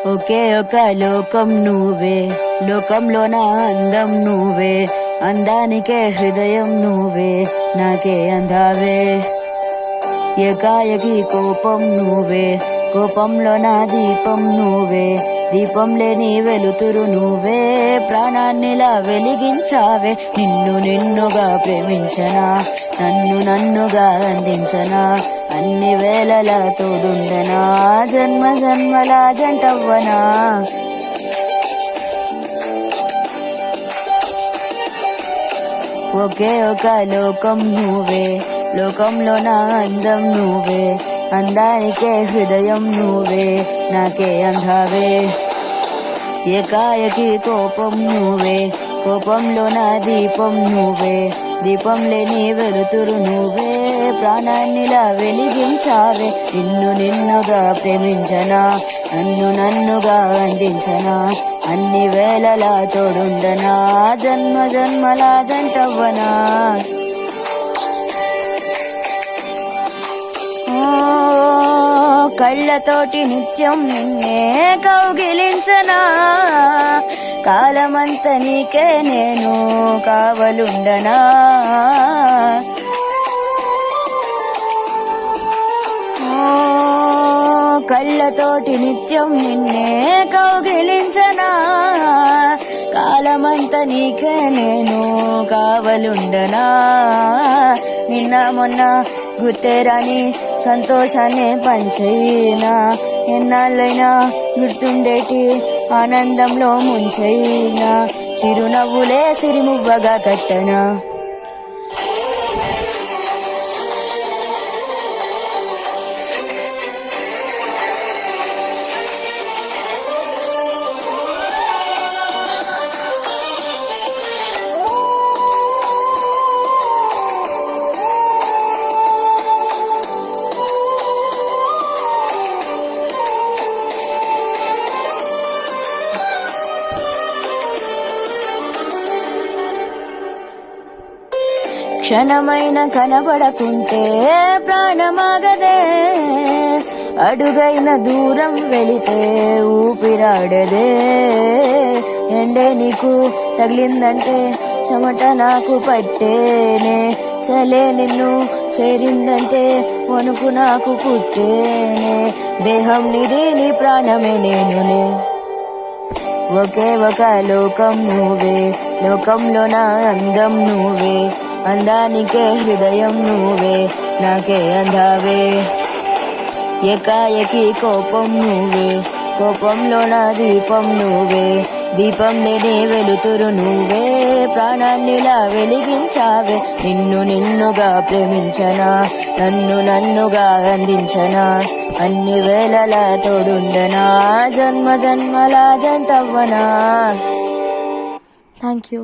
ఒకే ఒక లోకం నువ్వే, లోకంలో నా అందం నువ్వే, అందానికే హృదయం నువ్వే, నాకే అందావే. ఏకాయకి కోపం నువ్వే, కోపంలో నా దీపం నువ్వే, దీపం లేని వెలుతురు నువ్వే, ప్రాణాన్నిలా వెలిగించావే. నిన్ను నిన్నుగా ప్రేమించనా, నన్ను నన్నుగా అందించనా, అన్ని వేళలా తోడుండనా, జన్మ జన్మల జంటవ్వనా. ఒకే ఒక లోకం నువ్వే, లోకంలో నా అందం నువ్వే, అందానికే హృదయం నువ్వే, నాకే అందావే. ఏకాయకి కోపం నువ్వే, కోపంలో నా దీపం నువ్వే, దీపం లేని వెలుతురు నువ్వే, ప్రాణాన్నిలా వెలిగించావే. నిన్ను నిన్నుగా ప్రేమించనా, నన్ను నన్నుగా అందించనా, అన్ని వేళలా తోడుండనా, జన్మ జన్మల జంటవ్వనా. కళ్ళతోటి నిత్యం నిన్నే కౌగిలించనా, కాలమంత నీకే నేను కావలుండనా. కళ్ళతోటి నిత్యం నిన్నే కౌగిలించనా, కాలమంత నీకే నేను కావలుండనా. నిన్న మొన్న గుర్తేరాని సంతోషాన్ని పంచైనా, ఎన్నాళ్ళైనా గుర్తుండేటి ఆనందంలో ముంచైనా, చిరునవ్వులే సిరిమువ్వగా కట్టనా. క్షణమైన కనబడకుంటే ప్రాణమాగదే, అడుగైన దూరం వెళితే ఊపిరాడదే. ఎండే నీకు తగిలిందంటే చెమట నాకు పట్టేనే, చలే నిన్ను చేరిందంటే వణుకు నాకు పుట్టేనే, దేహం నిది నీ ప్రాణమే నేనులే. ఒకే ఒక లోకం నువ్వే, లోకంలో నా అందం నువ్వే, అందానికే హృదయం నువ్వే, నాకే అందావే. ఏకాయకి కోపం నువ్వే, కోపంలో నా దీపం నువ్వే, దీపం లేని వెలుతురు నువ్వే, ప్రాణాన్నిలా వెలిగించావే. నిన్ను నిన్నుగా ప్రేమించనా, నన్ను నన్నుగా అందించనా, అన్ని వేళలా తోడుండనా, జన్మ జన్మల జంటవ్వనా. Thank you.